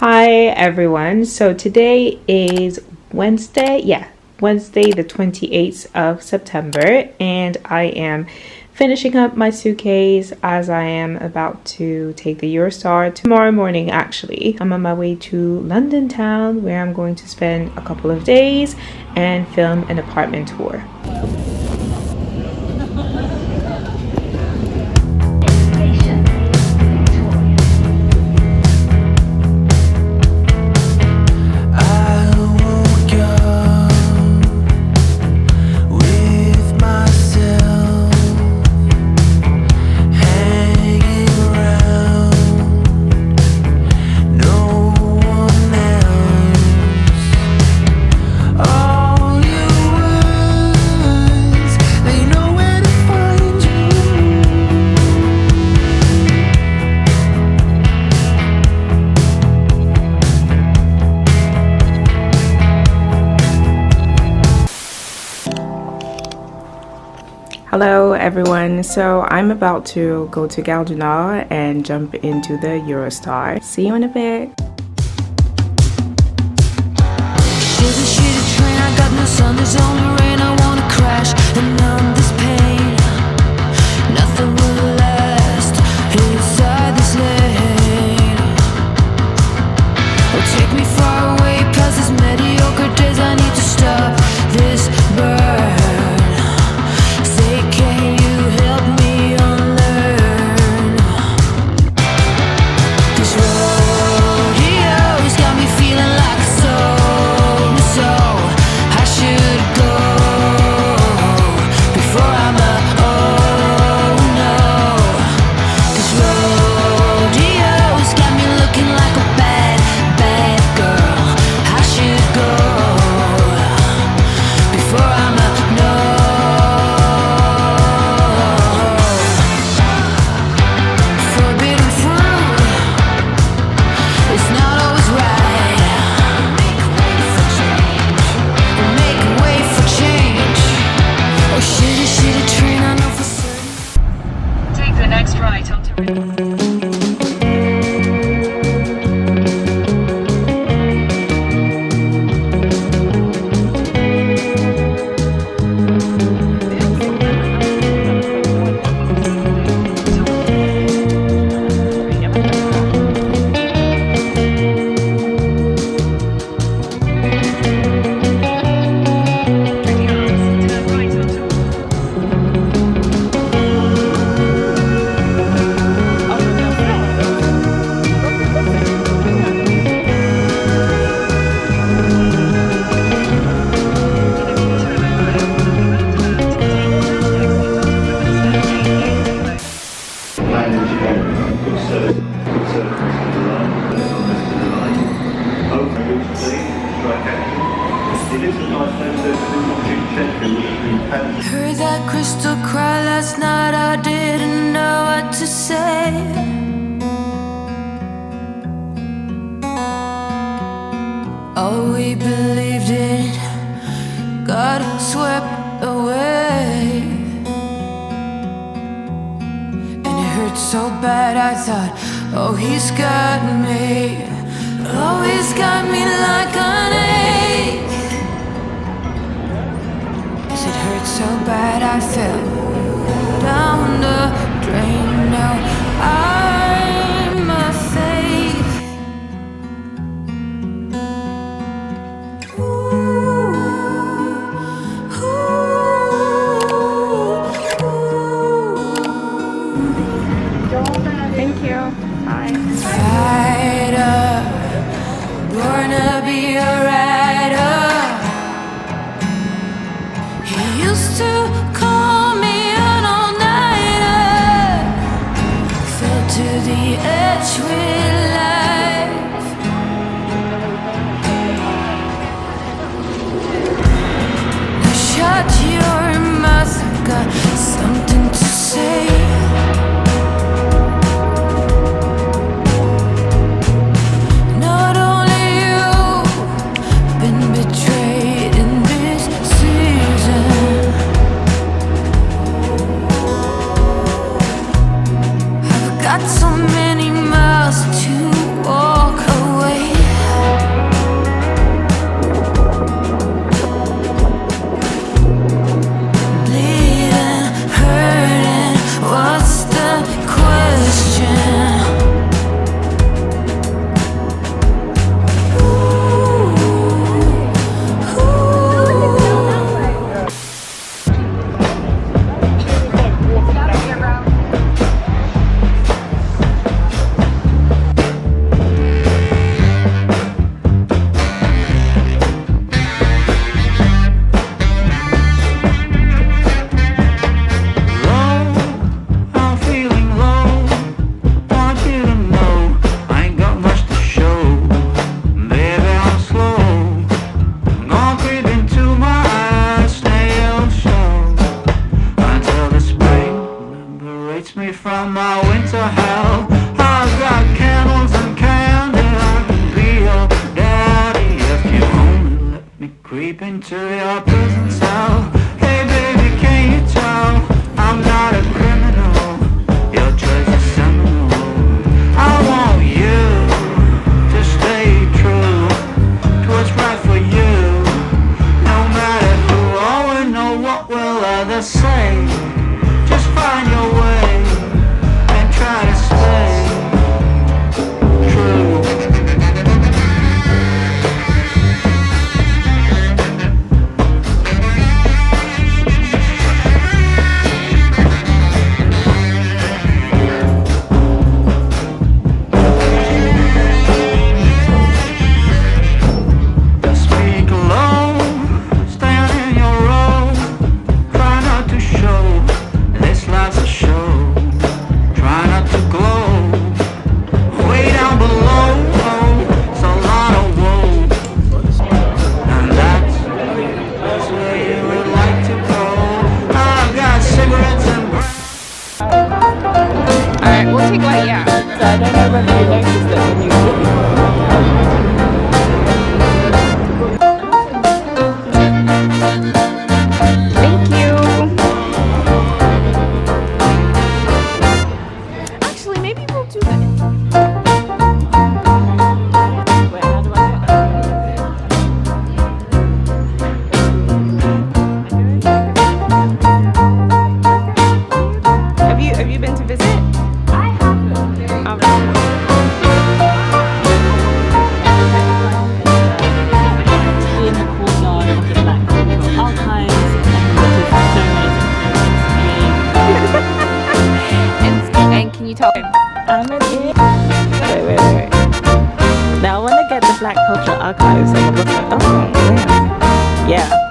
Hi everyone. So today is Wednesday. Wednesday the 28th of September, and I am finishing up my suitcase as I am about to take the Eurostar tomorrow morning. Actually, I'm on my way to London town where I'm going to spend a couple of days and film an apartment tour. Hello everyone, so I'm about to go to Gardner and jump into the Eurostar. See you in a bit. Shitty train, I got no sun, there's only rain, I wanna crash and numb this pain. Nothing will last inside this lane. Oh, take me far away past these mediocre days, I need to stop this burn. Heard that crystal cry last night, I didn't know what to say. All we believed in got swept away. And it hurt so bad I thought, oh, he's got me. Oh, he's got me like an ache. It hurt so bad I fell down the drain. Now I'm a fake. Thank you. Bye. Fighter, born to be a rider. He used to call me an all-nighter. Fell to the edge with life. Now shut your mouth, I got something to say. Not only you been betrayed in this season. I've got so many miles to walk away. me from my winter hell. I've got candles and candy. I can be your daddy if you only let me creep into your prison cell. Hey baby, can you tell I'm not a criminal? Your choice is seminal. I want you to stay true to what's right for you. No matter who or know what will others say. Just find your way and try to stay true. Speak low, stand in your row. Try not to show this life's a show. Try not to glow. Way down below, it's a lot of woe. And that's where you would like to go. I've got cigarettes and Alright, we'll take one, yeah. So I don't know whether you noticed that when you Thank you. Actually, maybe we'll do that. Wait, how do I Have you been to visit? I haven't. In the courtyard of the Black Cultural Archives, And can you tell him? I'm an idiot. Wait. Now I want to get the Black Cultural Archives and look at, oh, yeah. Yeah.